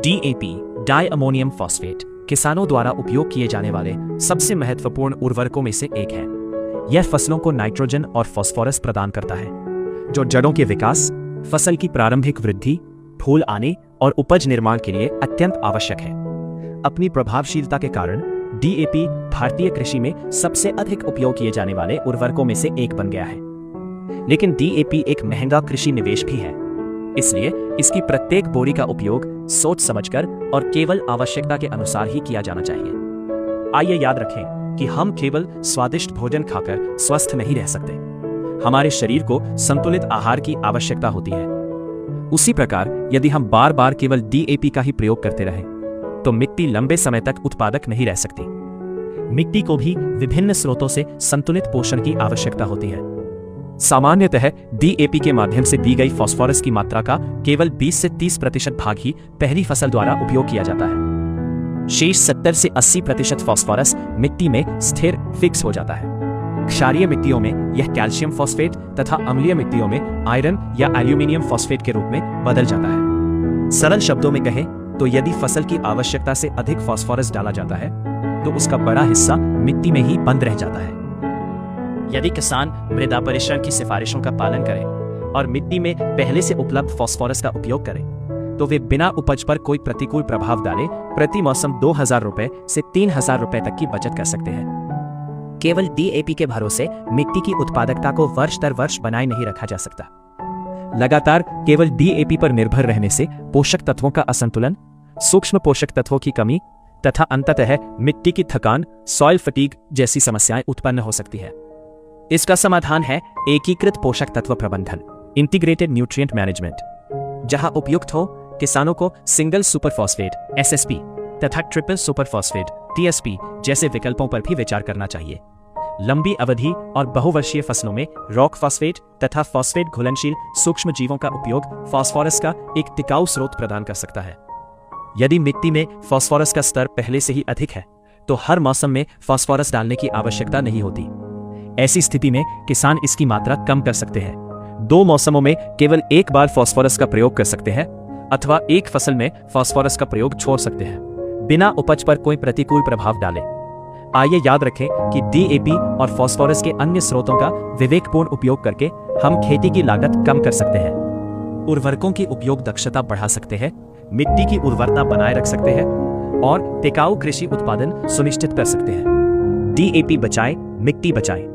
DAP di ammonium phosphate किसानों द्वारा उपयोग किए जाने वाले सबसे महत्वपूर्ण उर्वरकों में से एक है। यह फसलों को नाइट्रोजन और फास्फोरस प्रदान करता है, जो जड़ों के विकास, फसल की प्रारंभिक वृद्धि, फूल आने और उपज निर्माण के लिए अत्यंत आवश्यक है। अपनी प्रभावशीलता के कारण डीएपी भारतीय कृषि में सबसे अधिक उपयोग किए जाने वाले उर्वरकों में से एक बन गया है। लेकिन डीएपी एक महंगा कृषि निवेश भी है, इसलिए इसकी प्रत्येक बोरी का उपयोग सोच समझकर और केवल आवश्यकता के अनुसार ही किया जाना चाहिए। आइए याद रखें कि हम केवल स्वादिष्ट भोजन खाकर स्वस्थ नहीं रह सकते। हमारे शरीर को संतुलित आहार की आवश्यकता होती है। उसी प्रकार यदि हम बार बार केवल डीएपी का ही प्रयोग करते रहें तो मिट्टी लंबे समय तक उत्पादक नहीं रह सकती। मिट्टी को भी विभिन्न स्रोतों से संतुलित पोषण की आवश्यकता होती है। सामान्यतः डीएपी के माध्यम से दी गई फास्फोरस की मात्रा का केवल 20 से 30% भाग ही पहली फसल द्वारा उपयोग किया जाता है। शेष 70 से 80% फास्फोरस मिट्टी में स्थिर फिक्स हो जाता है। क्षारीय मिट्टियों में यह कैल्शियम फॉस्फेट तथा अम्लीय मिट्टियों में आयरन या एल्यूमिनियम फॉस्फेट के रूप में बदल जाता है। सरल शब्दों में कहें तो यदि फसल की आवश्यकता से अधिक फास्फोरस डाला जाता है तो उसका बड़ा हिस्सा मिट्टी में ही बंद रह जाता है। यदि किसान मृदा परीक्षण की सिफारिशों का पालन करें और मिट्टी में पहले से उपलब्ध फास्फोरस का उपयोग करें तो वे बिना उपज पर कोई प्रतिकूल प्रभाव डाले प्रति मौसम 2000 रुपए से 3000 रुपए तक की बचत कर सकते हैं। केवल डीएपी के भरोसे मिट्टी की उत्पादकता को वर्ष दर वर्ष बनाए नहीं रखा जा सकता। लगातार केवल डीएपी पर निर्भर रहने से पोषक तत्वों का असंतुलन, सूक्ष्म पोषक तत्वों की कमी तथा अंततः मिट्टी की थकान, सॉइल फटीग जैसी समस्याएं उत्पन्न हो सकती है। इसका समाधान है एकीकृत पोषक तत्व प्रबंधन, इंटीग्रेटेड न्यूट्रिएंट मैनेजमेंट, जहां उपयुक्त हो किसानों को सिंगल सुपर फॉस्फेट एसएसपी तथा ट्रिपल सुपर फॉस्फेट टीएसपी जैसे विकल्पों पर भी विचार करना चाहिए। लंबी अवधि और बहुवर्षीय फसलों में रॉक फॉस्फेट तथा फॉस्फेट घुलनशील सूक्ष्म जीवों का उपयोग फास्फोरस का एक टिकाऊ स्रोत प्रदान कर सकता है। यदि मिट्टी में फास्फोरस का स्तर पहले से ही अधिक है तो हर मौसम में फास्फोरस डालने की आवश्यकता नहीं होती। ऐसी स्थिति में किसान इसकी मात्रा कम कर सकते हैं। 2 मौसमों में केवल एक बार फास्फोरस का प्रयोग कर सकते हैं अथवा एक फसल में फास्फोरस का प्रयोग छोड़ सकते हैं, बिना उपज पर कोई प्रतिकूल प्रभाव डाले। आइए याद रखें कि डीएपी और फास्फोरस के अन्य स्रोतों का विवेकपूर्ण उपयोग करके हम खेती की लागत कम कर सकते हैं, उर्वरकों की उपयोग दक्षता बढ़ा सकते हैं, मिट्टी की उर्वरता बनाए रख सकते हैं और टिकाऊ कृषि उत्पादन सुनिश्चित कर सकते हैं। डीएपी बचाएं, मिट्टी बचाएं।